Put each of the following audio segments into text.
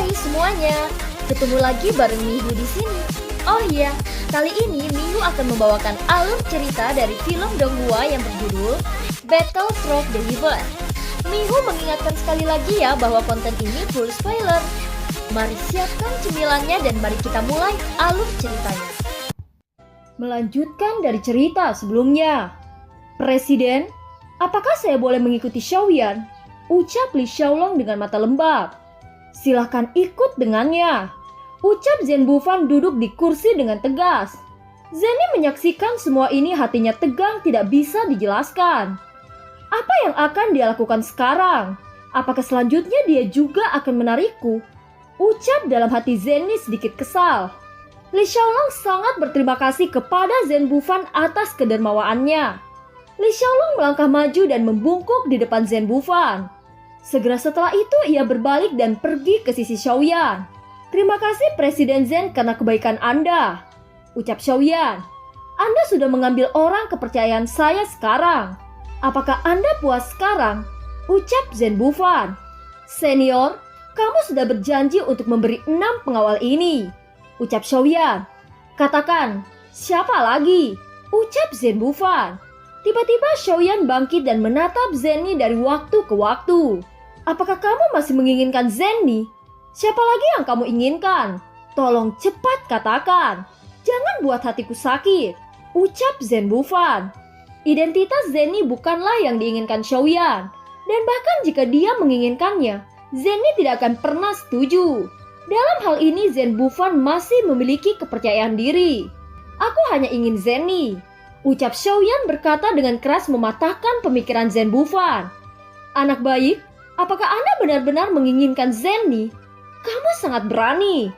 Hai semuanya, ketemu lagi bareng Mihu di sini. Oh iya, kali ini Mihu akan membawakan alur cerita dari film Donghua yang berjudul Battle Frog Deliver. Mihu mengingatkan sekali lagi ya bahwa konten ini full spoiler. Mari siapkan cemilannya dan mari kita mulai alur ceritanya. Melanjutkan dari cerita sebelumnya. Presiden, apakah saya boleh mengikuti Xiaoyan? Ucap Li Xiaolong dengan mata lembab. Silahkan ikut dengannya, ucap Zhen Bufan duduk di kursi dengan tegas. Zhenny menyaksikan semua ini, hatinya tegang tidak bisa dijelaskan. Apa yang akan dia lakukan sekarang? Apakah selanjutnya dia juga akan menarikku? Ucap dalam hati Zhenny sedikit kesal. Li Xiaolong sangat berterima kasih kepada Zhen Bufan atas kedermawaannya. Li Xiaolong melangkah maju dan membungkuk di depan Zhen Bufan. Segera setelah itu ia berbalik dan pergi ke sisi Xiaoyan. Terima kasih Presiden Zhen karena kebaikan Anda, ucap Xiaoyan. Anda sudah mengambil orang kepercayaan saya sekarang. Apakah Anda puas sekarang? Ucap Zhen Bufan. Senior, kamu sudah berjanji untuk memberi 6 pengawal ini, ucap Xiaoyan. Katakan, siapa lagi? Ucap Zhen Bufan. Tiba-tiba Xiaoyan bangkit dan menatap Zhenny dari waktu ke waktu. Apakah kamu masih menginginkan Zhenny? Siapa lagi yang kamu inginkan? Tolong cepat katakan. Jangan buat hatiku sakit, ucap Zhen Bufan. Identitas Zhenny bukanlah yang diinginkan Xiaoyan. Dan bahkan jika dia menginginkannya, Zhenny tidak akan pernah setuju. Dalam hal ini Zhen Bufan masih memiliki kepercayaan diri. Aku hanya ingin Zhenny, ucap Xiaoyan berkata dengan keras mematahkan pemikiran Zhen Bufan. Anak baik, apakah Anda benar-benar menginginkan Zhenny? Kamu sangat berani.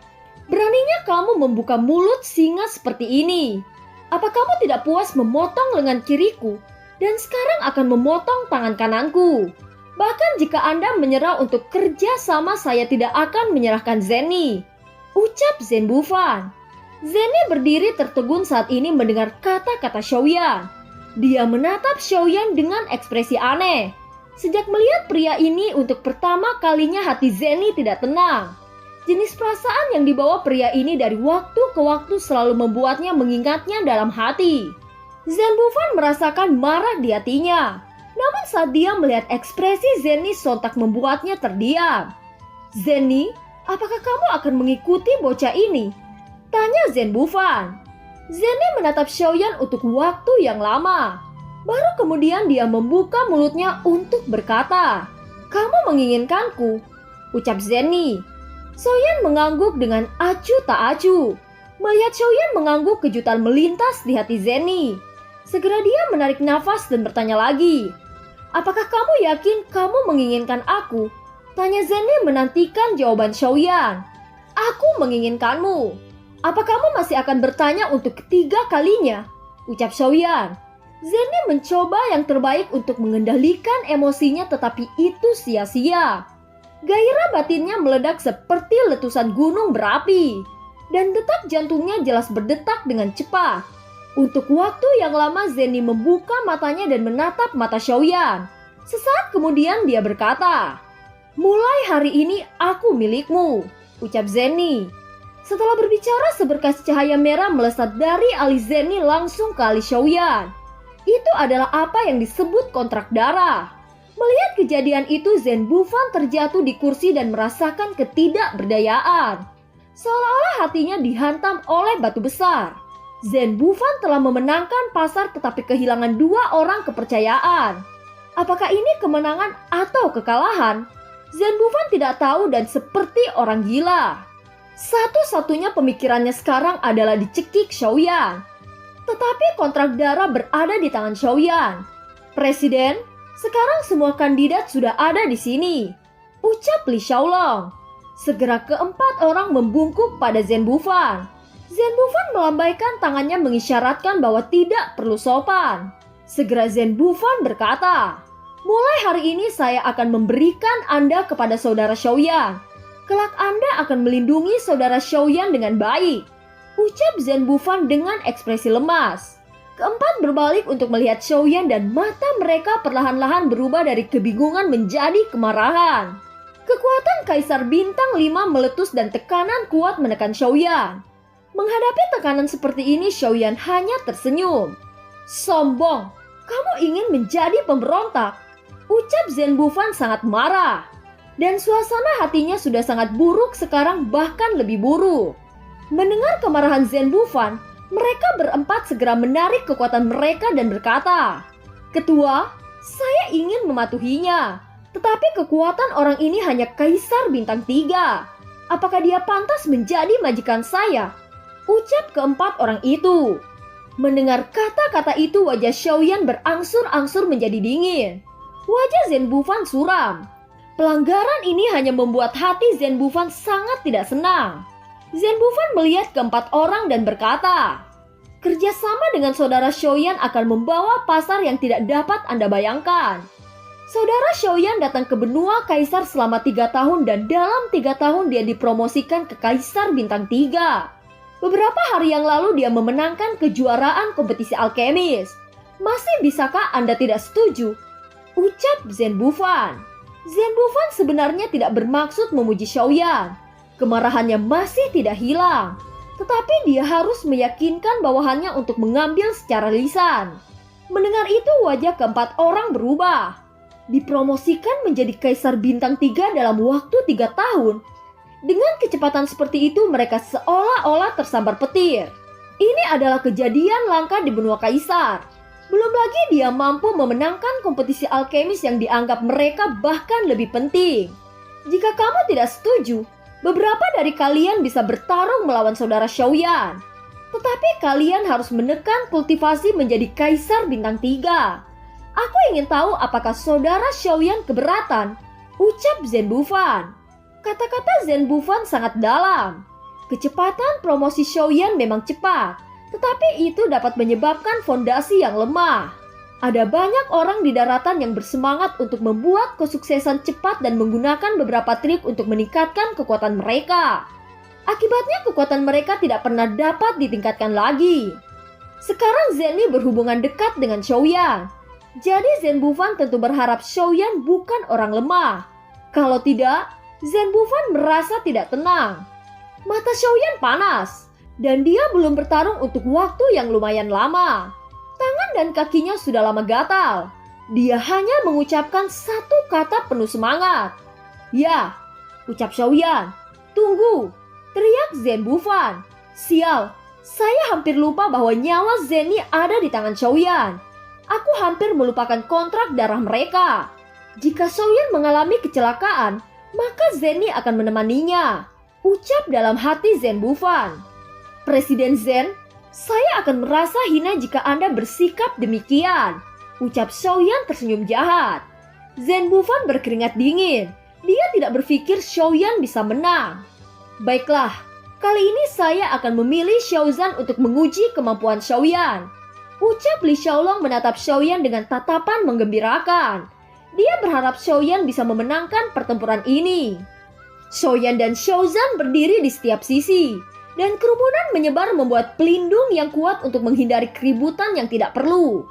Beraninya kamu membuka mulut singa seperti ini. Apa kamu tidak puas memotong lengan kiriku dan sekarang akan memotong tangan kananku? Bahkan jika Anda menyerah untuk kerja sama, saya tidak akan menyerahkan Zhenny, ucap Zhen Bufan. Zhenny berdiri tertegun saat ini mendengar kata-kata Xiaoyan. Dia menatap Xiaoyan dengan ekspresi aneh. Sejak melihat pria ini untuk pertama kalinya, hati Zhenny tidak tenang. Jenis perasaan yang dibawa pria ini dari waktu ke waktu selalu membuatnya mengingatnya dalam hati. Zhen Bufan merasakan marah di hatinya. Namun saat dia melihat ekspresi Zhenny sontak membuatnya terdiam. Zhenny, apakah kamu akan mengikuti bocah ini? Tanya Zhen Bufan. Zhenny menatap Xiaoyan untuk waktu yang lama. Baru kemudian dia membuka mulutnya untuk berkata, kamu menginginkanku, ucap Zhenny. Xiaoyan mengangguk dengan acuh tak acuh. Melihat Xiaoyan mengangguk, kejutan melintas di hati Zhenny. Segera dia menarik nafas dan bertanya lagi. Apakah kamu yakin kamu menginginkan aku? Tanya Zhenny menantikan jawaban Xiaoyan. Aku menginginkanmu. Apa kamu masih akan bertanya untuk ketiga kalinya? Ucap Xiaoyan. Zhenny mencoba yang terbaik untuk mengendalikan emosinya, tetapi itu sia-sia. Gairah batinnya meledak seperti letusan gunung berapi. Dan detak jantungnya jelas berdetak dengan cepat. Untuk waktu yang lama Zhenny membuka matanya dan menatap mata Xiaoyan. Sesaat kemudian dia berkata, mulai hari ini aku milikmu, ucap Zhenny. Setelah berbicara, seberkas cahaya merah melesat dari alis Zhenny langsung ke alis Xiaoyan. Itu adalah apa yang disebut kontrak darah. Melihat kejadian itu, Zhen Bufan terjatuh di kursi dan merasakan ketidakberdayaan. Seolah-olah hatinya dihantam oleh batu besar. Zhen Bufan telah memenangkan pasar tetapi kehilangan 2 orang kepercayaan. Apakah ini kemenangan atau kekalahan? Zhen Bufan tidak tahu dan seperti orang gila. Satu-satunya pemikirannya sekarang adalah dicekik Xiaoyan. Tetapi kontrak darah berada di tangan Xiaoyan. Presiden, sekarang semua kandidat sudah ada di sini, ucap Li Xiaolong. Segera keempat orang membungkuk pada Zhen Bufan. Zhen Bufan melambaikan tangannya mengisyaratkan bahwa tidak perlu sopan. Segera Zhen Bufan berkata, mulai hari ini saya akan memberikan Anda kepada saudara Xiaoyan. Kelak Anda akan melindungi saudara Xiaoyan dengan baik, ucap Zhen Bufan dengan ekspresi lemas. Keempat berbalik untuk melihat Xiaoyan dan mata mereka perlahan-lahan berubah dari kebingungan menjadi kemarahan. Kekuatan Kaisar Bintang 5 meletus dan tekanan kuat menekan Xiaoyan. Menghadapi tekanan seperti ini, Xiaoyan hanya tersenyum. Sombong, kamu ingin menjadi pemberontak? Ucap Zhen Bufan sangat marah. Dan suasana hatinya sudah sangat buruk sekarang, bahkan lebih buruk. Mendengar kemarahan Zhen Bufan, mereka berempat segera menarik kekuatan mereka dan berkata, "Ketua, saya ingin mematuhinya. Tetapi kekuatan orang ini hanya Kaisar Bintang 3. Apakah dia pantas menjadi majikan saya?" Ucap keempat orang itu. Mendengar kata-kata itu, wajah Xiaoyan berangsur-angsur menjadi dingin. Wajah Zhen Bufan suram. Pelanggaran ini hanya membuat hati Zhen Bufan sangat tidak senang. Zhen Bufan melihat keempat orang dan berkata, "Kerjasama dengan saudara Xiaoyan akan membawa pasar yang tidak dapat Anda bayangkan. Saudara Xiaoyan datang ke benua Kaisar selama 3 tahun dan dalam 3 tahun dia dipromosikan ke Kaisar Bintang 3. Beberapa hari yang lalu dia memenangkan kejuaraan kompetisi alkemis. Masih bisakah Anda tidak setuju?" Ucap Zhen Bufan. Zhen Bufan sebenarnya tidak bermaksud memuji Xiaoyan. Kemarahannya masih tidak hilang. Tetapi dia harus meyakinkan bawahannya untuk mengambil secara lisan. Mendengar itu, wajah keempat orang berubah. Dipromosikan menjadi Kaisar Bintang 3 dalam waktu 3 tahun. Dengan kecepatan seperti itu, mereka seolah-olah tersambar petir. Ini adalah kejadian langka di benua Kaisar. Belum lagi dia mampu memenangkan kompetisi alkemis yang dianggap mereka bahkan lebih penting. Jika kamu tidak setuju, beberapa dari kalian bisa bertarung melawan saudara Xiaoyan. Tetapi kalian harus menekan kultivasi menjadi Kaisar Bintang 3. Aku ingin tahu apakah saudara Xiaoyan keberatan, ucap Zhen Bufan. Kata-kata Zhen Bufan sangat dalam. Kecepatan promosi Xiaoyan memang cepat. Tetapi itu dapat menyebabkan fondasi yang lemah. Ada banyak orang di daratan yang bersemangat untuk membuat kesuksesan cepat dan menggunakan beberapa trik untuk meningkatkan kekuatan mereka. Akibatnya kekuatan mereka tidak pernah dapat ditingkatkan lagi. Sekarang Zhenli berhubungan dekat dengan Xiaoyan. Jadi Zhen Bufan tentu berharap Xiaoyan bukan orang lemah. Kalau tidak, Zhen Bufan merasa tidak tenang. Mata Xiaoyan panas. Dan dia belum bertarung untuk waktu yang lumayan lama. Tangan dan kakinya sudah lama gatal. Dia hanya mengucapkan satu kata penuh semangat. "Ya," ucap Xiaoyan. "Tunggu," teriak Zhen Bufan. "Sial, saya hampir lupa bahwa nyawa Zhenli ada di tangan Xiaoyan. Aku hampir melupakan kontrak darah mereka. Jika Xiaoyan mengalami kecelakaan, maka Zhenli akan menemaninya," ucap dalam hati Zhen Bufan. "Presiden Zhen, saya akan merasa hina jika Anda bersikap demikian," ucap Xiaoyan tersenyum jahat. Zhen Bufan berkeringat dingin. Dia tidak berpikir Xiaoyan bisa menang. "Baiklah, kali ini saya akan memilih Xiaozan untuk menguji kemampuan Xiaoyan," ucap Li Xiaolong menatap Xiaoyan dengan tatapan menggembirakan. Dia berharap Xiaoyan bisa memenangkan pertempuran ini. Xiaoyan dan Xiaozan berdiri di setiap sisi. Dan kerumunan menyebar membuat pelindung yang kuat untuk menghindari keributan yang tidak perlu.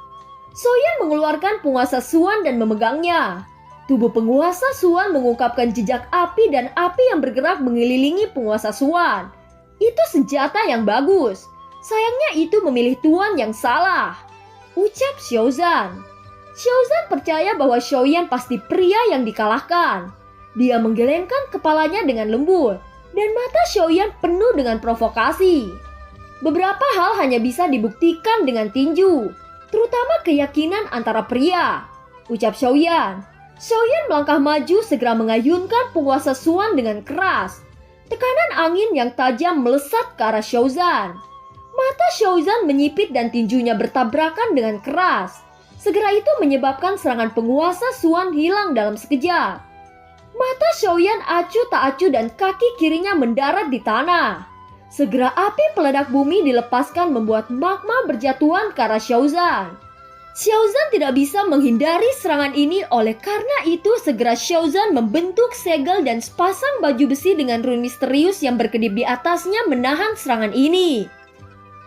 Xiaoyan mengeluarkan penguasa Suan dan memegangnya. Tubuh penguasa Suan mengungkapkan jejak api dan api yang bergerak mengelilingi penguasa Suan. Itu senjata yang bagus. Sayangnya itu memilih tuan yang salah, ucap Xiaozan. Xiaozan percaya bahwa Xiaoyan pasti pria yang dikalahkan. Dia menggelengkan kepalanya dengan lembut. Dan mata Xiaoyan penuh dengan provokasi. Beberapa hal hanya bisa dibuktikan dengan tinju, terutama keyakinan antara pria, ucap Xiaoyan. Xiaoyan melangkah maju segera mengayunkan penguasa Suan dengan keras. Tekanan angin yang tajam melesat ke arah Xiaozan. Mata Xiaozan menyipit dan tinjunya bertabrakan dengan keras. Segera itu menyebabkan serangan penguasa Suan hilang dalam sekejap. Mata Xiaoyan acuh tak acuh dan kaki kirinya mendarat di tanah. Segera api peledak bumi dilepaskan membuat magma berjatuhan ke arah Xiaozan. Xiaozan tidak bisa menghindari serangan ini, oleh karena itu segera Xiaozan membentuk segel dan sepasang baju besi dengan rune misterius yang berkedip di atasnya menahan serangan ini.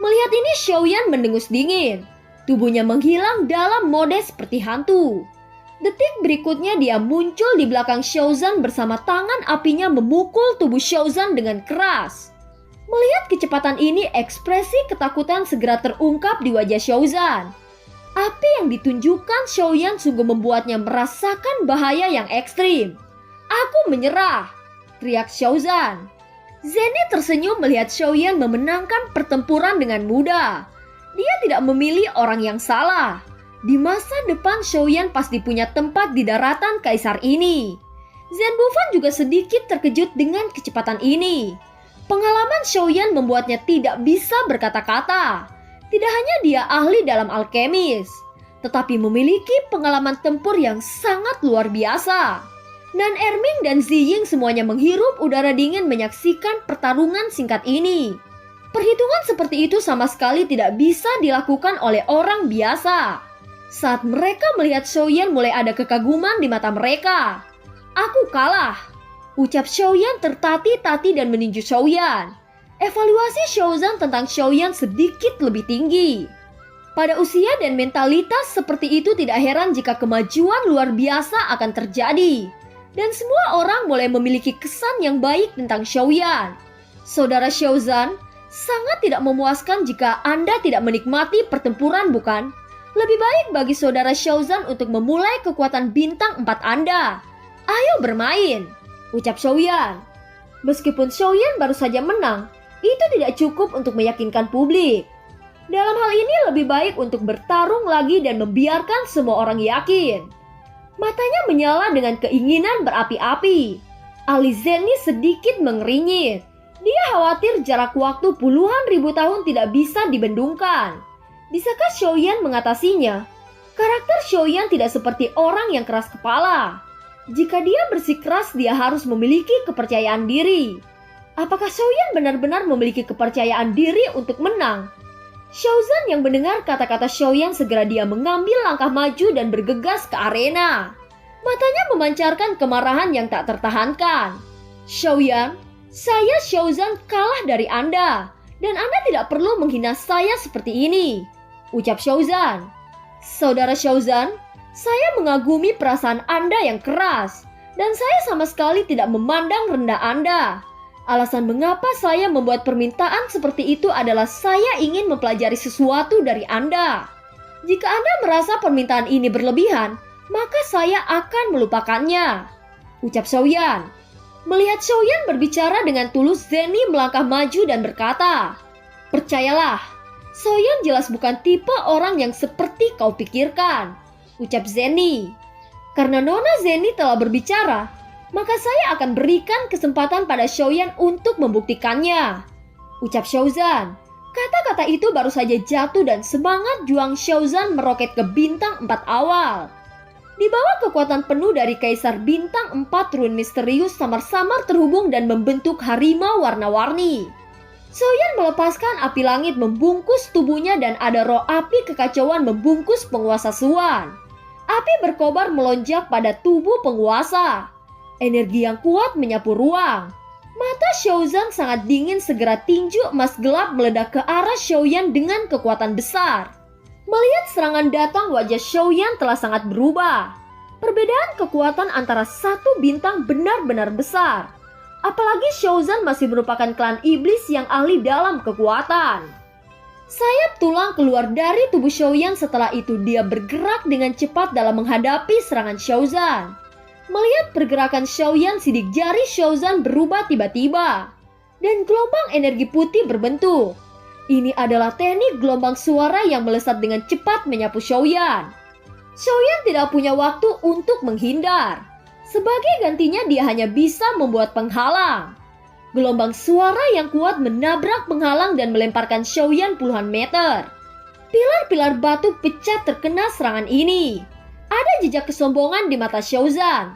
Melihat ini Xiaoyan mendengus dingin. Tubuhnya menghilang dalam mode seperti hantu. Detik berikutnya dia muncul di belakang Shaozan bersama tangan apinya memukul tubuh Shaozan dengan keras. Melihat kecepatan ini, ekspresi ketakutan segera terungkap di wajah Shaozan. Api yang ditunjukkan Xiaoyan sungguh membuatnya merasakan bahaya yang ekstrim. "Aku menyerah!" teriak Shaozan. Zenny tersenyum melihat Xiaoyan memenangkan pertempuran dengan mudah. Dia tidak memilih orang yang salah. Di masa depan Xiaoyan pasti punya tempat di daratan kaisar ini. Zhen Bufan juga sedikit terkejut dengan kecepatan ini. Pengalaman Xiaoyan membuatnya tidak bisa berkata-kata. Tidak hanya dia ahli dalam alkemis, tetapi memiliki pengalaman tempur yang sangat luar biasa. Nan Erming dan Ziying semuanya menghirup udara dingin menyaksikan pertarungan singkat ini. Perhitungan seperti itu sama sekali tidak bisa dilakukan oleh orang biasa. Saat mereka melihat Xiaoyan mulai ada kekaguman di mata mereka. "Aku kalah," ucap Xiaoyan tertati-tati dan meninju Xiaoyan. Evaluasi Shaozan tentang Xiaoyan sedikit lebih tinggi. Pada usia dan mentalitas seperti itu tidak heran jika kemajuan luar biasa akan terjadi. Dan semua orang mulai memiliki kesan yang baik tentang Xiaoyan. Saudara Shaozan, sangat tidak memuaskan jika Anda tidak menikmati pertempuran, bukan? Lebih baik bagi saudara Shaozan untuk memulai kekuatan bintang 4 Anda. "Ayo bermain," ucap Xiaoyan. Meskipun Xiaoyan baru saja menang, itu tidak cukup untuk meyakinkan publik. Dalam hal ini lebih baik untuk bertarung lagi dan membiarkan semua orang yakin. Matanya menyala dengan keinginan berapi-api. Alis Zenny sedikit mengeringit. Dia khawatir jarak waktu puluhan ribu tahun tidak bisa dibendungkan. Bisakah Xiaoyan mengatasinya? Karakter Xiaoyan tidak seperti orang yang keras kepala. Jika dia bersikeras, dia harus memiliki kepercayaan diri. Apakah Xiaoyan benar-benar memiliki kepercayaan diri untuk menang? Shaozan yang mendengar kata-kata Xiaoyan segera dia mengambil langkah maju dan bergegas ke arena. Matanya memancarkan kemarahan yang tak tertahankan. "Xiaoyan, saya Shaozan kalah dari Anda, dan Anda tidak perlu menghina saya seperti ini," ucap Shaozan. "Saudara Shaozan, saya mengagumi perasaan Anda yang keras, dan saya sama sekali tidak memandang rendah Anda. Alasan mengapa saya membuat permintaan seperti itu adalah saya ingin mempelajari sesuatu dari Anda. Jika Anda merasa permintaan ini berlebihan, maka saya akan melupakannya," ucap Xiaoyan. Melihat Xiaoyan berbicara dengan tulus, Zenny melangkah maju dan berkata, "Percayalah, Xiaoyan jelas bukan tipe orang yang seperti kau pikirkan," ucap Zenny. "Karena Nona Zenny telah berbicara, maka saya akan berikan kesempatan pada Xiaoyan untuk membuktikannya," ucap Shaozan. Kata-kata itu baru saja jatuh dan semangat juang Shaozan meroket ke bintang 4 awal. Di bawah kekuatan penuh dari Kaisar Bintang 4, rune misterius samar-samar terhubung dan membentuk harimau warna-warni. Xiaoyan melepaskan api langit membungkus tubuhnya dan ada roh api kekacauan membungkus penguasa Suan. Api berkobar melonjak pada tubuh penguasa. Energi yang kuat menyapu ruang. Mata Shaozan sangat dingin, segera tinju emas gelap meledak ke arah Xiaoyan dengan kekuatan besar. Melihat serangan datang, wajah Xiaoyan telah sangat berubah. Perbedaan kekuatan antara satu bintang benar-benar besar. Apalagi Shaozan masih merupakan klan iblis yang ahli dalam kekuatan. Sayap tulang keluar dari tubuh Xiaoyan, setelah itu dia bergerak dengan cepat dalam menghadapi serangan Shaozan. Melihat pergerakan Xiaoyan, sidik jari Shaozan berubah tiba-tiba. Dan gelombang energi putih berbentuk. Ini adalah teknik gelombang suara yang melesat dengan cepat menyapu Xiaoyan. Xiaoyan tidak punya waktu untuk menghindar. Sebagai gantinya dia hanya bisa membuat penghalang. Gelombang suara yang kuat menabrak penghalang dan melemparkan Xiaoyan puluhan meter. Pilar-pilar batu pecah terkena serangan ini. Ada jejak kesombongan di mata Shaozan.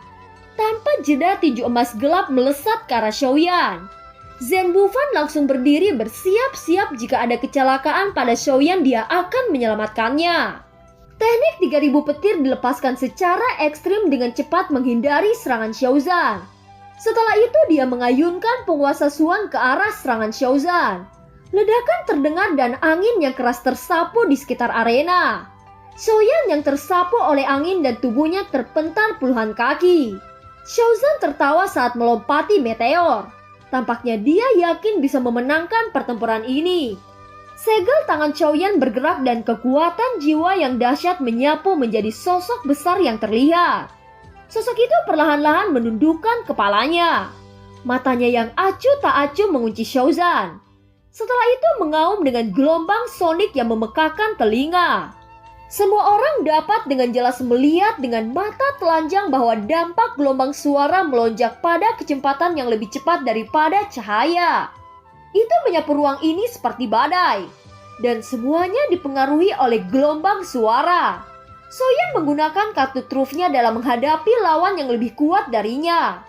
Tanpa jeda, tinju emas gelap melesat ke arah Xiaoyan. Zhen Bufan langsung berdiri bersiap-siap jika ada kecelakaan pada Xiaoyan dia akan menyelamatkannya. Teknik 3000 petir dilepaskan secara ekstrim dengan cepat menghindari serangan Shaozan. Setelah itu dia mengayunkan penguasa Suan ke arah serangan Shaozan. Ledakan terdengar dan angin yang keras tersapu di sekitar arena. Xiaoyan yang tersapu oleh angin dan tubuhnya terpental puluhan kaki. Xiaozan tertawa saat melompati meteor. Tampaknya dia yakin bisa memenangkan pertempuran ini. Segel tangan Xiaoyan bergerak dan kekuatan jiwa yang dahsyat menyapu menjadi sosok besar yang terlihat. Sosok itu perlahan-lahan menundukkan kepalanya. Matanya yang acuh tak acuh mengunci Xiaozan. Setelah itu mengaum dengan gelombang sonik yang memekakan telinga. Semua orang dapat dengan jelas melihat dengan mata telanjang bahwa dampak gelombang suara melonjak pada kecepatan yang lebih cepat daripada cahaya. Itu menyapu ruang ini seperti badai, dan semuanya dipengaruhi oleh gelombang suara. Xiaoyan menggunakan kartu trufnya dalam menghadapi lawan yang lebih kuat darinya.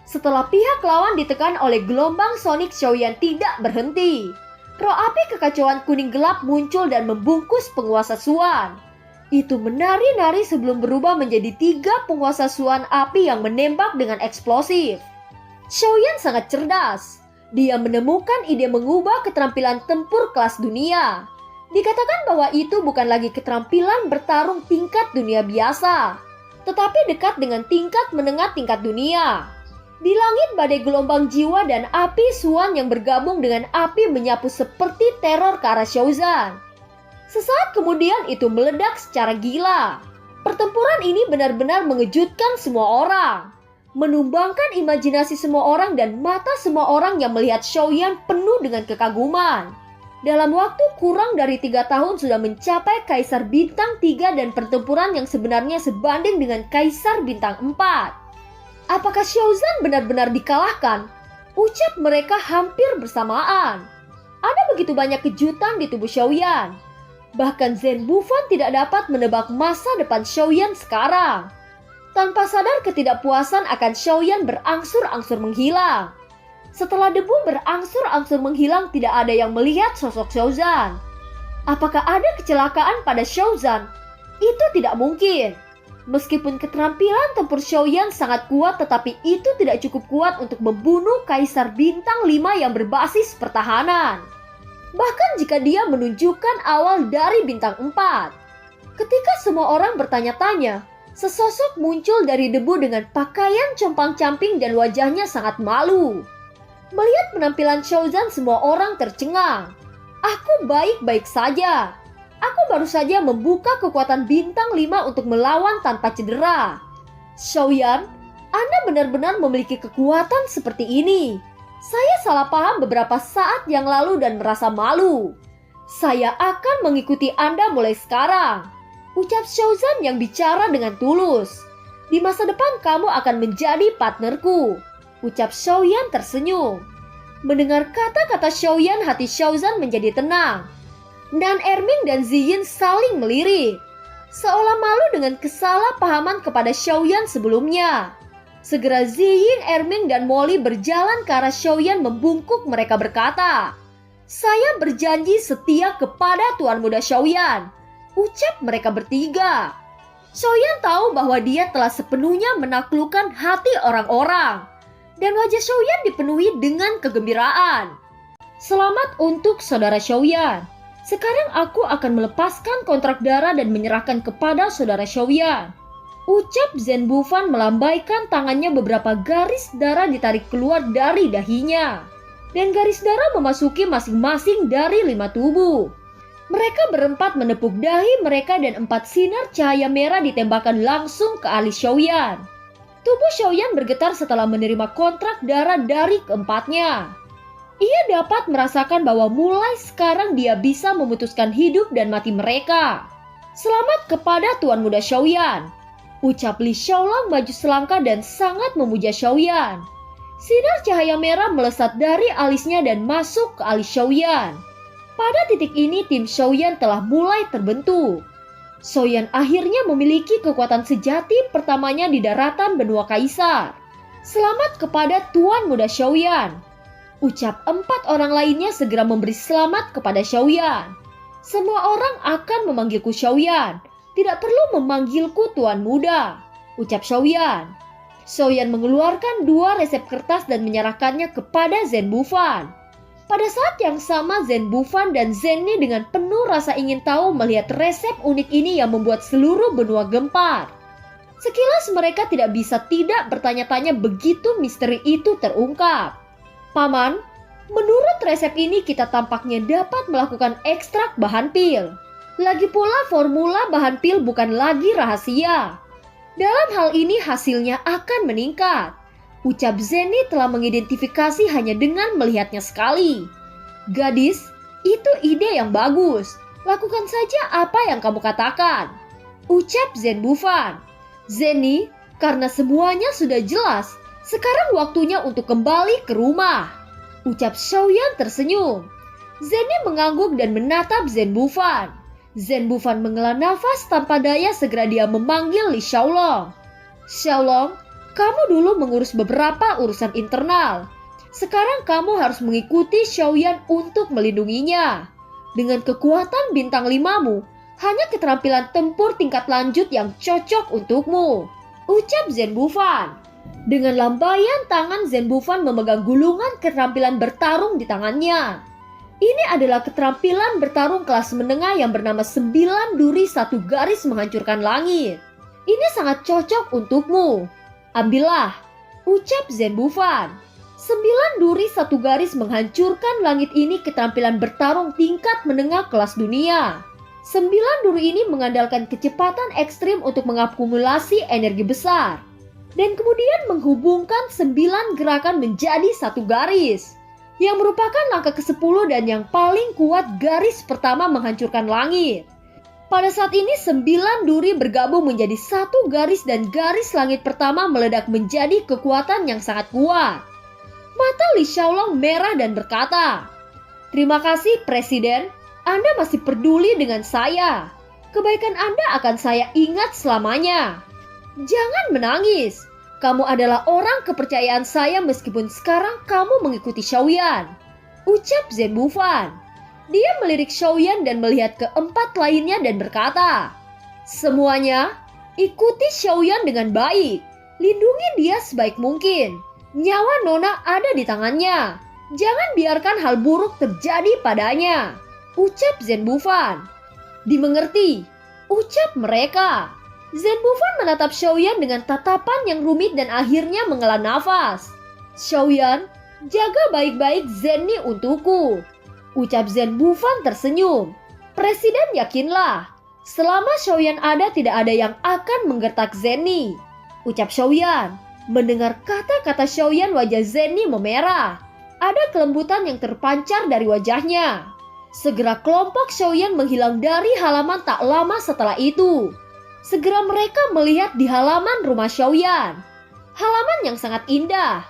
Setelah pihak lawan ditekan oleh gelombang sonik, Xiaoyan tidak berhenti. Roh api kekacauan kuning gelap muncul dan membungkus penguasa Suan. Itu menari-nari sebelum berubah menjadi 3 penguasa Suan api yang menembak dengan eksplosif. Xiaoyan sangat cerdas. Dia menemukan ide mengubah keterampilan tempur kelas dunia. Dikatakan bahwa itu bukan lagi keterampilan bertarung tingkat dunia biasa, tetapi dekat dengan tingkat menengah tingkat dunia. Di langit badai gelombang jiwa dan api Suan yang bergabung dengan api menyapu seperti teror ke arah Xiaozan. Sesaat kemudian itu meledak secara gila. Pertempuran ini benar-benar mengejutkan semua orang. Menumbangkan imajinasi semua orang dan mata semua orang yang melihat Xiaoyan penuh dengan kekaguman. Dalam waktu kurang dari 3 tahun sudah mencapai Kaisar Bintang 3 dan pertempuran yang sebenarnya sebanding dengan Kaisar Bintang 4. Apakah Xiaozan benar-benar dikalahkan? Ucap mereka hampir bersamaan. Ada begitu banyak kejutan di tubuh Xiaoyan. Bahkan Zhen Bufan tidak dapat menebak masa depan Xiaoyan sekarang. Tanpa sadar ketidakpuasan akan Xiaoyan berangsur-angsur menghilang. Setelah debu berangsur-angsur menghilang, tidak ada yang melihat sosok Xiaozan. Apakah ada kecelakaan pada Xiaozan? Itu tidak mungkin. Meskipun keterampilan tempur Xiaoyan sangat kuat, tetapi itu tidak cukup kuat untuk membunuh Kaisar Bintang 5 yang berbasis pertahanan. Bahkan jika dia menunjukkan awal dari Bintang 4. Ketika semua orang bertanya-tanya, sesosok muncul dari debu dengan pakaian compang-camping dan wajahnya sangat malu. Melihat penampilan Xiaozan, semua orang tercengang. Aku baik-baik saja. Aku baru saja membuka kekuatan Bintang 5 untuk melawan tanpa cedera. Xiaoyan, Anda benar-benar memiliki kekuatan seperti ini. Saya salah paham beberapa saat yang lalu dan merasa malu. Saya akan mengikuti Anda mulai sekarang. Ucap Xiaozan yang bicara dengan tulus. Di masa depan kamu akan menjadi partnerku. Ucap Xiaoyan tersenyum. Mendengar kata-kata Xiaoyan, hati Xiaozan menjadi tenang. Dan Erming dan Ziyin saling melirik, seolah malu dengan kesalahpahaman kepada Xiaoyan sebelumnya. Segera Ziyin, Erming, dan Molly berjalan ke arah Xiaoyan membungkuk. Mereka berkata, "Saya berjanji setia kepada Tuan Muda Xiaoyan," ucap mereka bertiga. Xiaoyan tahu bahwa dia telah sepenuhnya menaklukkan hati orang-orang, dan wajah Xiaoyan dipenuhi dengan kegembiraan. "Selamat untuk saudara Xiaoyan. Sekarang aku akan melepaskan kontrak darah dan menyerahkan kepada saudara Xiaoyan," ucap Zhen Bufan melambaikan tangannya. Beberapa garis darah ditarik keluar dari dahinya, dan garis darah memasuki masing-masing dari 5 tubuh. Mereka berempat menepuk dahi mereka dan 4 sinar cahaya merah ditembakkan langsung ke alis Xiaoyan. Tubuh Xiaoyan bergetar setelah menerima kontrak darah dari keempatnya. Ia dapat merasakan bahwa mulai sekarang dia bisa memutuskan hidup dan mati mereka. "Selamat kepada Tuan Muda Xiaoyan," ucap Li Xiaolong maju selangkah dan sangat memuja Xiaoyan. Sinar cahaya merah melesat dari alisnya dan masuk ke alis Xiaoyan. Pada titik ini tim Xiaoyan telah mulai terbentuk. Xiaoyan akhirnya memiliki kekuatan sejati pertamanya di daratan benua Kaisar. "Selamat kepada Tuan Muda Xiaoyan," ucap 4 orang lainnya segera memberi selamat kepada Xiaoyan. "Semua orang akan memanggilku Xiaoyan. Tidak perlu memanggilku Tuan Muda," ucap Xiaoyan. Xiaoyan mengeluarkan 2 resep kertas dan menyerahkannya kepada Zhen Bufan. Pada saat yang sama, Zhen Bufan dan Zenny dengan penuh rasa ingin tahu melihat resep unik ini yang membuat seluruh benua gempar. Sekilas mereka tidak bisa tidak bertanya-tanya begitu misteri itu terungkap. Paman, menurut resep ini kita tampaknya dapat melakukan ekstrak bahan pil. Lagi pula formula bahan pil bukan lagi rahasia. Dalam hal ini hasilnya akan meningkat. Ucap Zenny telah mengidentifikasi hanya dengan melihatnya sekali. Gadis, itu ide yang bagus. Lakukan saja apa yang kamu katakan. Ucap Zhen Bufan. Zenny, karena semuanya sudah jelas, sekarang waktunya untuk kembali ke rumah. Ucap Xiaoyan tersenyum. Zenny mengangguk dan menatap Zhen Bufan. Zhen Bufan menghela nafas tanpa daya, segera dia memanggil Li Xiaolong. Xiaolong, kamu dulu mengurus beberapa urusan internal. Sekarang kamu harus mengikuti Xiaoyan untuk melindunginya. Dengan kekuatan bintang 5-mu, hanya keterampilan tempur tingkat lanjut yang cocok untukmu. Ucap Zhen Bufan. Dengan lambaian tangan, Zhen Bufan memegang gulungan keterampilan bertarung di tangannya. Ini adalah keterampilan bertarung kelas menengah yang bernama 9 duri 1 garis menghancurkan langit. Ini sangat cocok untukmu. Ambillah, ucap Zhen Bufan. 9 duri 1 garis menghancurkan langit ini keterampilan bertarung tingkat menengah kelas dunia. 9 duri ini mengandalkan kecepatan ekstrim untuk mengakumulasi energi besar. Dan kemudian menghubungkan 9 gerakan menjadi 1 garis. Yang merupakan langkah ke-10 dan yang paling kuat garis pertama menghancurkan langit. Pada saat ini 9 duri bergabung menjadi 1 garis dan garis langit pertama meledak menjadi kekuatan yang sangat kuat. Mata Li Xiaolong merah dan berkata, "Terima kasih Presiden, Anda masih peduli dengan saya. Kebaikan Anda akan saya ingat selamanya. Jangan menangis, kamu adalah orang kepercayaan saya meskipun sekarang kamu mengikuti Xiaoyan." Ucap Zhen Bufan. Dia melirik Xiaoyan dan melihat keempat lainnya dan berkata, "Semuanya, ikuti Xiaoyan dengan baik. Lindungi dia sebaik mungkin. Nyawa Nona ada di tangannya. Jangan biarkan hal buruk terjadi padanya." Ucap Zhen Bufan. "Dimengerti," ucap mereka. Zhen Bufan menatap Xiaoyan dengan tatapan yang rumit dan akhirnya menghela nafas. "Xiaoyan, jaga baik-baik Zenny untukku." Ucap Zhen Bufan tersenyum. "Presiden yakinlah, selama Xiaoyan ada tidak ada yang akan menggertak Zenny." Ucap Xiaoyan. Mendengar kata-kata Xiaoyan, wajah Zenny memerah. Ada kelembutan yang terpancar dari wajahnya. Segera kelompok Xiaoyan menghilang dari halaman tak lama setelah itu. Segera mereka melihat di halaman rumah Xiaoyan. Halaman yang sangat indah.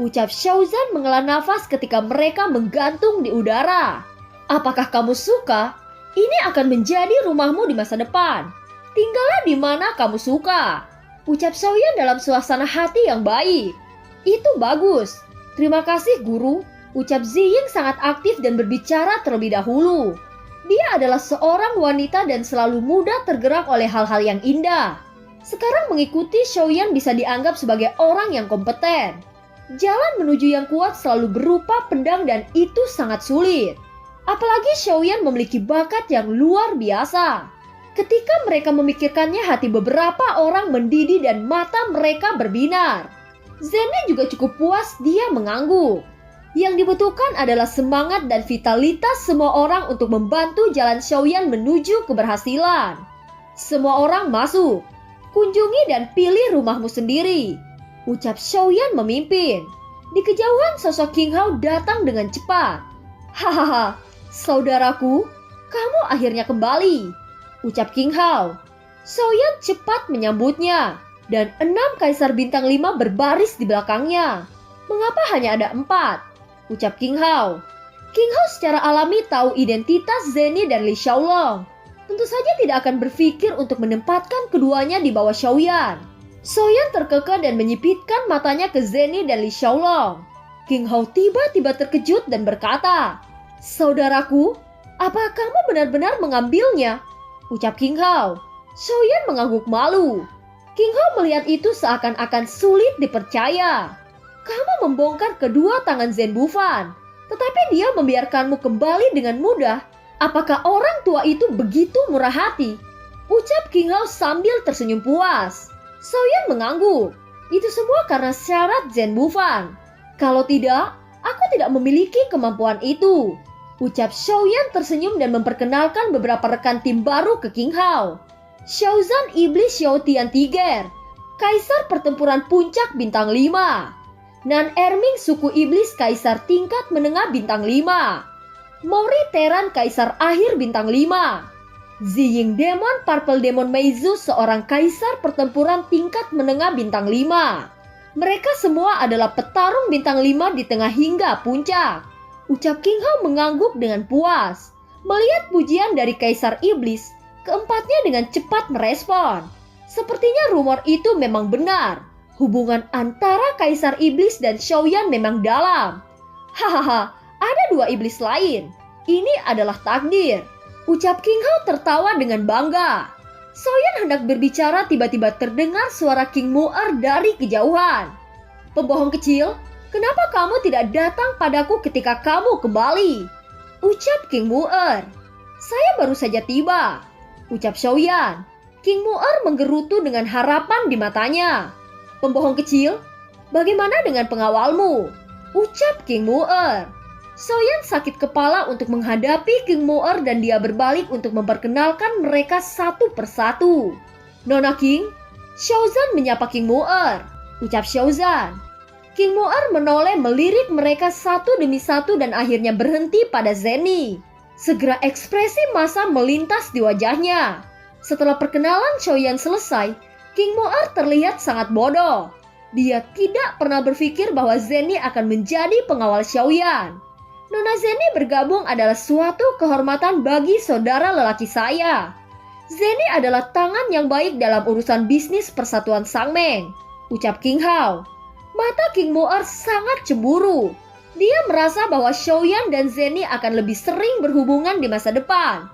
Ucap Xiaozan menghela nafas ketika mereka menggantung di udara. "Apakah kamu suka? Ini akan menjadi rumahmu di masa depan. Tinggallah di mana kamu suka." Ucap Xiaoyan dalam suasana hati yang baik. "Itu bagus. Terima kasih guru." Ucap Ziying sangat aktif dan berbicara terlebih dahulu. Dia adalah seorang wanita dan selalu mudah tergerak oleh hal-hal yang indah. Sekarang mengikuti Xiaoyan bisa dianggap sebagai orang yang kompeten. Jalan menuju yang kuat selalu berupa pedang dan itu sangat sulit. Apalagi Xiaoyan memiliki bakat yang luar biasa. Ketika mereka memikirkannya, hati beberapa orang mendidih dan mata mereka berbinar. Zenny juga cukup puas, dia mengangguk. Yang dibutuhkan adalah semangat dan vitalitas semua orang untuk membantu jalan Xiaoyan menuju keberhasilan. Semua orang masuk. Kunjungi dan pilih rumahmu sendiri. Ucap Xiaoyan memimpin. Di kejauhan sosok King Hao datang dengan cepat. "Hahaha, saudaraku, kamu akhirnya kembali." Ucap King Hao. Xiaoyan cepat menyambutnya. Dan 6 kaisar bintang 5 berbaris di belakangnya. "Mengapa hanya ada 4? Ucap King Hao. King Hao secara alami tahu identitas Zenny dan Li Xiaolong. Tentu saja tidak akan berpikir untuk menempatkan keduanya di bawah Xiaoyan. Xiaoyan terkekeh dan menyipitkan matanya ke Zenny dan Li Xiaolong. King Hao tiba-tiba terkejut dan berkata, "Saudaraku, apa kamu benar-benar mengambilnya?" Ucap King Hao. Xiaoyan mengangguk malu. King Hao melihat itu seakan-akan sulit dipercaya. "Kamu membongkar kedua tangan Zhen Bufan. Tetapi dia membiarkanmu kembali dengan mudah. Apakah orang tua itu begitu murah hati? Ucap King Hao sambil tersenyum puas. Xiaoyan mengangguk. Itu semua karena syarat Zhen Bufan. Kalau tidak, aku tidak memiliki kemampuan itu. Ucap Xiaoyan tersenyum dan memperkenalkan beberapa rekan tim baru ke King Hao. Xiaozan Iblis Xiao Tian Tiger, Kaisar Pertempuran Puncak Bintang 5. Nan Erming Suku Iblis Kaisar Tingkat Menengah Bintang 5. Mori Teran Kaisar Akhir Bintang 5. Ziying Demon Purple Demon Meizu seorang kaisar pertempuran tingkat menengah bintang 5. Mereka semua adalah petarung bintang 5 di tengah hingga puncak. Ucap King Hao mengangguk dengan puas. Melihat pujian dari Kaisar Iblis, keempatnya dengan cepat merespon. Sepertinya rumor itu memang benar. Hubungan antara Kaisar Iblis dan Xiaoyan memang dalam. Hahaha, ada dua iblis lain. Ini adalah takdir. Ucap King Hao tertawa dengan bangga. Xiaoyan hendak berbicara, tiba-tiba terdengar suara King Mu'er dari kejauhan. Pembohong kecil, kenapa kamu tidak datang padaku ketika kamu kembali? Ucap King Mu'er. Saya baru saja tiba. Ucap Xiaoyan. King Mu'er menggerutu dengan harapan di matanya. Pembohong kecil, bagaimana dengan pengawalmu? Ucap King Mu'er. Xiaoyan sakit kepala untuk menghadapi King Mu'er dan dia berbalik untuk memperkenalkan mereka satu persatu. Nona King, Xiaozan menyapa King Mu'er. Ucap Xiaozan. King Mu'er menoleh melirik mereka satu demi satu dan akhirnya berhenti pada Zenny. Segera ekspresi massa melintas di wajahnya. Setelah perkenalan Xiaoyan selesai, King Mu'er terlihat sangat bodoh. Dia tidak pernah berpikir bahwa Zenny akan menjadi pengawal Xiaoyan. Nona Zenny bergabung adalah suatu kehormatan bagi saudara lelaki saya. Zenny adalah tangan yang baik dalam urusan bisnis persatuan Sangmeng. Ucap King Hao. Mata King Mu'er sangat cemburu. Dia merasa bahwa Xiaoyan dan Zenny akan lebih sering berhubungan di masa depan.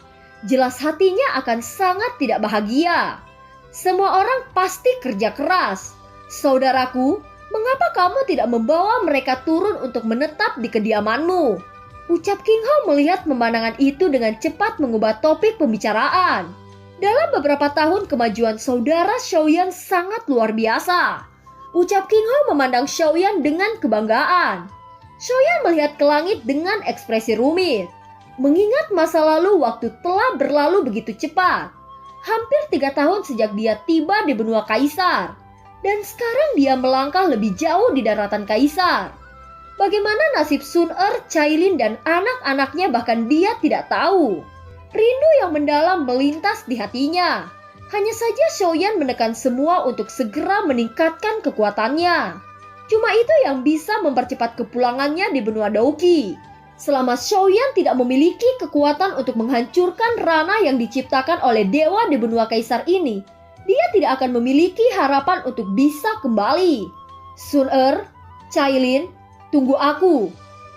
Jelas hatinya akan sangat tidak bahagia. Semua orang pasti kerja keras. Saudaraku, mengapa kamu tidak membawa mereka turun untuk menetap di kediamanmu? Ucap King Hao melihat pemandangan itu dengan cepat mengubah topik pembicaraan. Dalam beberapa tahun kemajuan saudara Xiaoyan sangat luar biasa. Ucap King Hao memandang Xiaoyan dengan kebanggaan. Xiaoyan melihat ke langit dengan ekspresi rumit. Mengingat masa lalu, waktu telah berlalu begitu cepat. Hampir 3 tahun sejak dia tiba di benua Kaisar. Dan sekarang dia melangkah lebih jauh di daratan Kaisar. Bagaimana nasib Sun Er, Cailin, dan anak-anaknya bahkan dia tidak tahu. Rindu yang mendalam melintas di hatinya. Hanya saja Xiaoyan menekan semua untuk segera meningkatkan kekuatannya. Cuma itu yang bisa mempercepat kepulangannya di benua Dauki. Selama Xiaoyan tidak memiliki kekuatan untuk menghancurkan ranah yang diciptakan oleh dewa di benua Kaisar ini, dia tidak akan memiliki harapan untuk bisa kembali. Sun Er, Cailin, tunggu aku.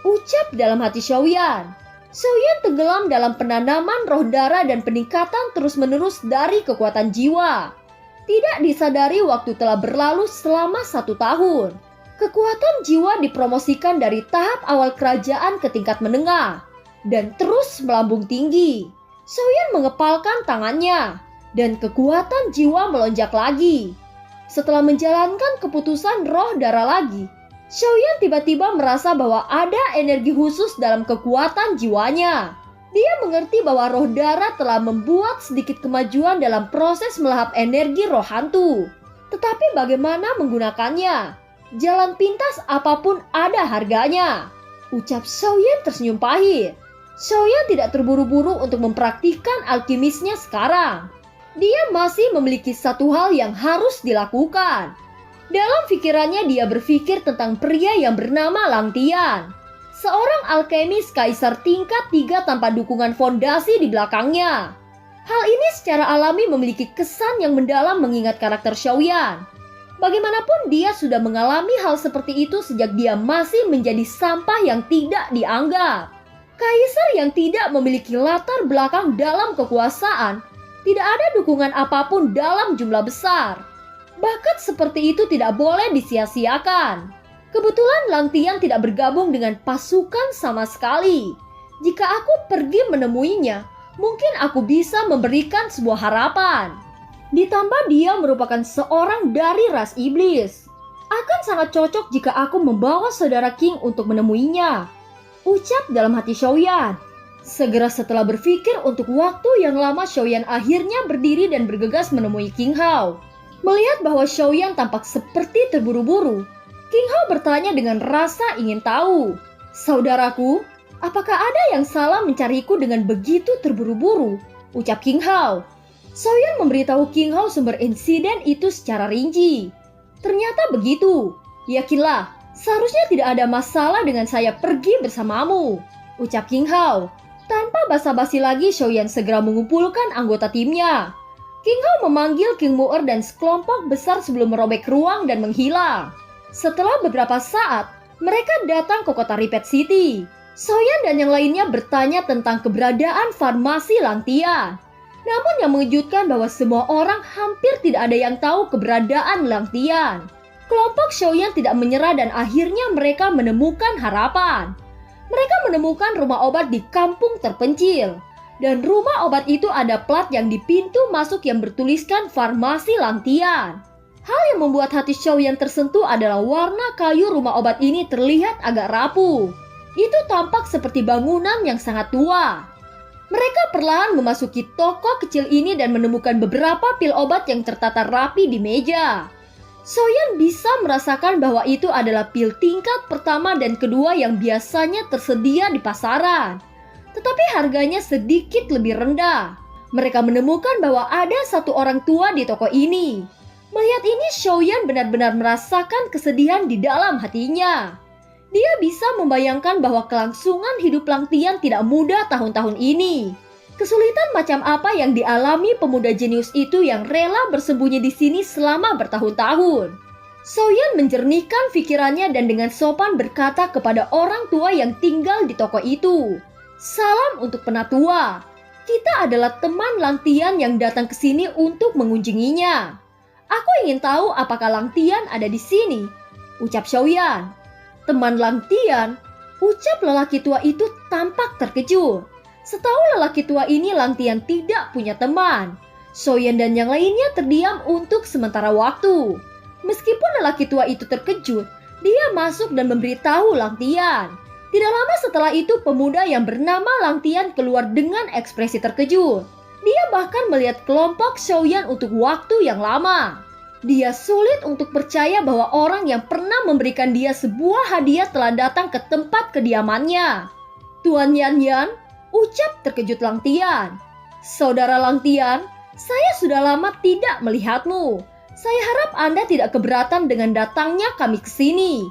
Ucap dalam hati Xiaoyan. Xiaoyan tenggelam dalam penanaman roh darah dan peningkatan terus-menerus dari kekuatan jiwa. Tidak disadari waktu telah berlalu selama 1 tahun. Kekuatan jiwa dipromosikan dari tahap awal kerajaan ke tingkat menengah dan terus melambung tinggi. Xiaoyan mengepalkan tangannya dan kekuatan jiwa melonjak lagi. Setelah menjalankan keputusan roh darah lagi, Xiaoyan tiba-tiba merasa bahwa ada energi khusus dalam kekuatan jiwanya. Dia mengerti bahwa roh darah telah membuat sedikit kemajuan dalam proses melahap energi roh hantu. Tetapi bagaimana menggunakannya? Jalan pintas apapun ada harganya. Ucap Xiaoyan tersenyum pahit. Xiaoyan tidak terburu-buru untuk mempraktikkan alkimisnya sekarang. Dia masih memiliki satu hal yang harus dilakukan. Dalam pikirannya dia berpikir tentang pria yang bernama Lang Tian. Seorang alkemis kaisar tingkat 3 tanpa dukungan fondasi di belakangnya. Hal ini secara alami memiliki kesan yang mendalam mengingat karakter Xiaoyan. Bagaimanapun dia sudah mengalami hal seperti itu sejak dia masih menjadi sampah yang tidak dianggap. Kaisar yang tidak memiliki latar belakang dalam kekuasaan, tidak ada dukungan apapun dalam jumlah besar. Bakat seperti itu tidak boleh disia-siakan. Kebetulan Lang Tian tidak bergabung dengan pasukan sama sekali. Jika aku pergi menemuinya, mungkin aku bisa memberikan sebuah harapan. Ditambah dia merupakan seorang dari ras iblis. Akan sangat cocok jika aku membawa saudara King untuk menemuinya, ucap dalam hati Xiaoyan. Segera setelah berpikir untuk waktu yang lama, Xiaoyan akhirnya berdiri dan bergegas menemui King Hao. Melihat bahwa Xiaoyan tampak seperti terburu-buru, King Hao bertanya dengan rasa ingin tahu. Saudaraku, apakah ada yang salah mencariku dengan begitu terburu-buru? Ucap King Hao. Xiaoyan memberitahu King Hao sumber insiden itu secara rinci. Ternyata begitu. Yakinlah, seharusnya tidak ada masalah dengan saya pergi bersamamu, ucap King Hao. Tanpa basa-basi lagi, Xiaoyan segera mengumpulkan anggota timnya. King Hao memanggil King Mu'er dan sekelompok besar sebelum merobek ruang dan menghilang. Setelah beberapa saat, mereka datang ke kota Ripet City. Xiaoyan dan yang lainnya bertanya tentang keberadaan farmasi Lang Tian. Namun yang mengejutkan bahwa semua orang hampir tidak ada yang tahu keberadaan Lang Tian. Kelompok Xiaoyan tidak menyerah dan akhirnya mereka menemukan harapan. Mereka menemukan rumah obat di kampung terpencil. Dan rumah obat itu ada plat yang di pintu masuk yang bertuliskan farmasi Lang Tian. Hal yang membuat hati Xiaoyan tersentuh adalah warna kayu rumah obat ini terlihat agak rapuh. Itu tampak seperti bangunan yang sangat tua. Mereka perlahan memasuki toko kecil ini dan menemukan beberapa pil obat yang tertata rapi di meja. Xiaoyan bisa merasakan bahwa itu adalah pil tingkat pertama dan kedua yang biasanya tersedia di pasaran. Tetapi harganya sedikit lebih rendah. Mereka menemukan bahwa ada satu orang tua di toko ini. Melihat ini, Xiaoyan benar-benar merasakan kesedihan di dalam hatinya. Dia bisa membayangkan bahwa kelangsungan hidup Lang Tian tidak mudah tahun-tahun ini. Kesulitan macam apa yang dialami pemuda jenius itu yang rela bersembunyi di sini selama bertahun-tahun. Xiaoyan menjernihkan pikirannya dan dengan sopan berkata kepada orang tua yang tinggal di toko itu, "Salam untuk penatua. Kita adalah teman Lang Tian yang datang ke sini untuk mengunjunginya. Aku ingin tahu apakah Lang Tian ada di sini," ucap Xiaoyan. "Teman Lang Tian?" ucap lelaki tua itu tampak terkejut. Setahu lelaki tua ini, Lang Tian tidak punya teman. Xiaoyan dan yang lainnya terdiam untuk sementara waktu. Meskipun lelaki tua itu terkejut, dia masuk dan memberitahu Lang Tian. Tidak lama setelah itu, pemuda yang bernama Lang Tian keluar dengan ekspresi terkejut. Dia bahkan melihat kelompok Xiaoyan untuk waktu yang lama. Dia sulit untuk percaya bahwa orang yang pernah memberikan dia sebuah hadiah telah datang ke tempat kediamannya. "Tuan Yan Yan," ucap terkejut Lang Tian. "Saudara Lang Tian, saya sudah lama tidak melihatmu. Saya harap Anda tidak keberatan dengan datangnya kami ke sini,"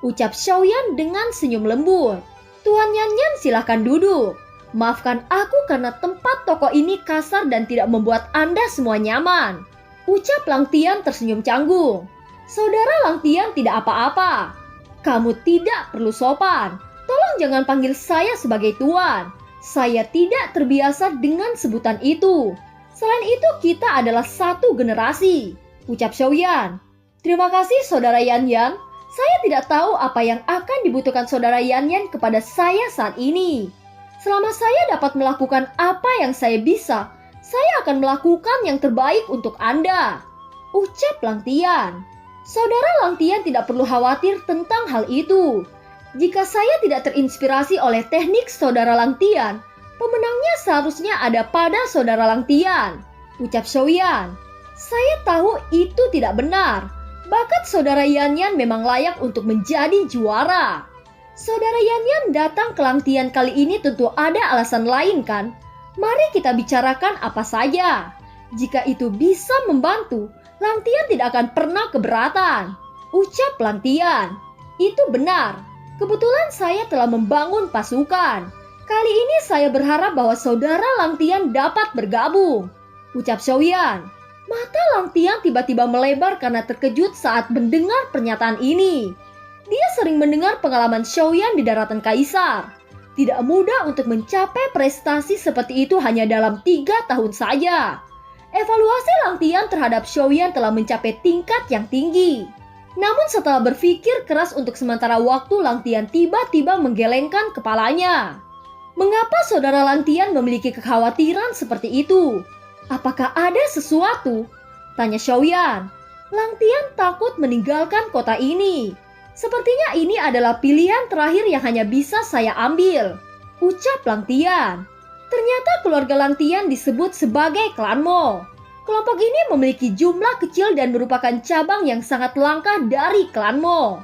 ucap Xiaoyan dengan senyum lembut. "Tuan Yan Yan, silakan duduk. Maafkan aku karena tempat toko ini kasar dan tidak membuat Anda semua nyaman," ucap Lang Tian tersenyum canggung. "Saudara Lang Tian tidak apa-apa. Kamu tidak perlu sopan. Tolong jangan panggil saya sebagai tuan. Saya tidak terbiasa dengan sebutan itu. Selain itu, kita adalah satu generasi," ucap Xiaoyan. "Terima kasih saudara Yan Yan. Saya tidak tahu apa yang akan dibutuhkan saudara Yan Yan kepada saya saat ini. Selama saya dapat melakukan apa yang saya bisa, saya akan melakukan yang terbaik untuk Anda," ucap Lang Tian. Saudara Lang Tian tidak perlu khawatir tentang hal itu. Jika saya tidak terinspirasi oleh teknik saudara Lang Tian, pemenangnya seharusnya ada pada saudara Lang Tian, ucap Xiaoyan. "Saya tahu itu tidak benar. Bakat saudara Yan Yan memang layak untuk menjadi juara." Saudara Yan Yan datang ke Lang Tian kali ini tentu ada alasan lain kan? Mari kita bicarakan apa saja. Jika itu bisa membantu, Lang Tian tidak akan pernah keberatan, ucap Lang Tian. "Itu benar. Kebetulan saya telah membangun pasukan. Kali ini saya berharap bahwa saudara Lang Tian dapat bergabung," ucap Xiaoyan. Mata Lang Tian tiba-tiba melebar karena terkejut saat mendengar pernyataan ini. Dia sering mendengar pengalaman Xiaoyan di daratan Kaisar. Tidak mudah untuk mencapai prestasi seperti itu hanya dalam 3 tahun saja. Evaluasi Lang Tian terhadap Xiaoyan telah mencapai tingkat yang tinggi. Namun setelah berpikir keras untuk sementara waktu, Lang Tian tiba-tiba menggelengkan kepalanya. Mengapa saudara Lang Tian memiliki kekhawatiran seperti itu? Apakah ada sesuatu? Tanya Xiaoyan. Lang Tian takut meninggalkan kota ini. Sepertinya ini adalah pilihan terakhir yang hanya bisa saya ambil, ucap Lang Tian. Ternyata keluarga Lang Tian disebut sebagai klan Mo. Kelompok ini memiliki jumlah kecil dan merupakan cabang yang sangat langka dari klan Mo.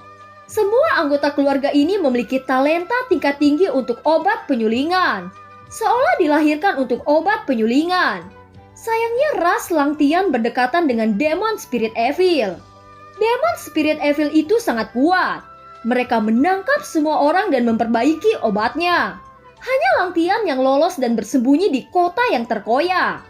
Semua anggota keluarga ini memiliki talenta tingkat tinggi untuk obat penyulingan, seolah dilahirkan untuk obat penyulingan. Sayangnya ras Lang Tian berdekatan dengan Demon Spirit Evil. Demon Spirit Evil itu sangat kuat. Mereka menangkap semua orang dan memperbaiki obatnya. Hanya Lang Tian yang lolos dan bersembunyi di kota yang terkoyak.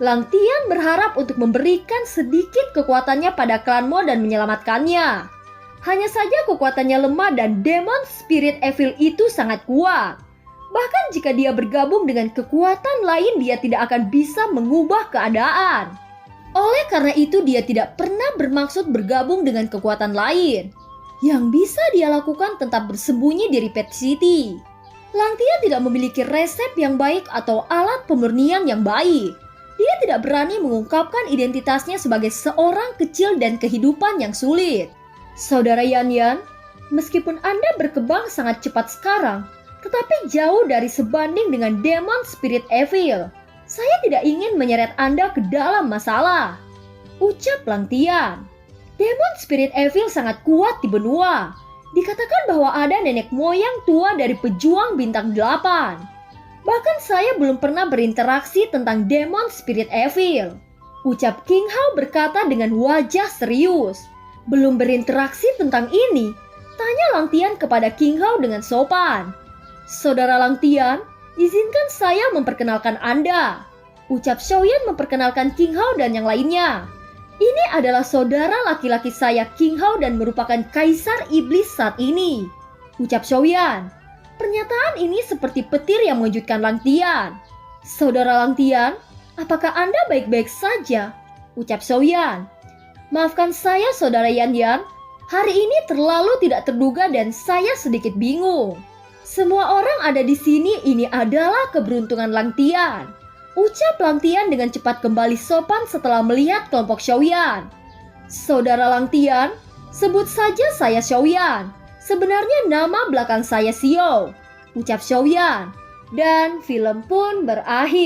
Lang Tian berharap untuk memberikan sedikit kekuatannya pada klan Mo dan menyelamatkannya. Hanya saja kekuatannya lemah dan Demon Spirit Evil itu sangat kuat. Bahkan jika dia bergabung dengan kekuatan lain, dia tidak akan bisa mengubah keadaan. Oleh karena itu dia tidak pernah bermaksud bergabung dengan kekuatan lain. Yang bisa dia lakukan tetap bersembunyi di Pet City. Lang Tian tidak memiliki resep yang baik atau alat pemurnian yang baik. Dia tidak berani mengungkapkan identitasnya sebagai seorang kecil dan kehidupan yang sulit. Saudara Yan Yan, meskipun Anda berkembang sangat cepat sekarang, tetapi jauh dari sebanding dengan Demon Spirit Evil. Saya tidak ingin menyeret Anda ke dalam masalah, ucap Lang Tian. Demon Spirit Evil sangat kuat di benua. Dikatakan bahwa ada nenek moyang tua dari pejuang bintang 8. Bahkan saya belum pernah berinteraksi tentang Demon Spirit Evil, ucap King Hao berkata dengan wajah serius. Belum berinteraksi tentang ini? Tanya Lang Tian kepada King Hao dengan sopan. Saudara Lang Tian, izinkan saya memperkenalkan Anda, ucap Xiaoyan memperkenalkan King Hao dan yang lainnya. Ini adalah saudara laki-laki saya King Hao dan merupakan kaisar iblis saat ini, ucap Xiaoyan. Pernyataan ini seperti petir yang mengejutkan Lang Tian. Saudara Lang Tian, apakah Anda baik-baik saja? Ucap Xiaoyan. Maafkan saya saudara Yan Yan, hari ini terlalu tidak terduga dan saya sedikit bingung. Semua orang ada di sini, ini adalah keberuntungan Lang Tian, ucap Lang Tian dengan cepat kembali sopan setelah melihat kelompok Xiaoyan. Saudara Lang Tian, sebut saja saya Xiaoyan. Sebenarnya nama belakang saya Xiao, ucap Xiaoyan. Dan film pun berakhir.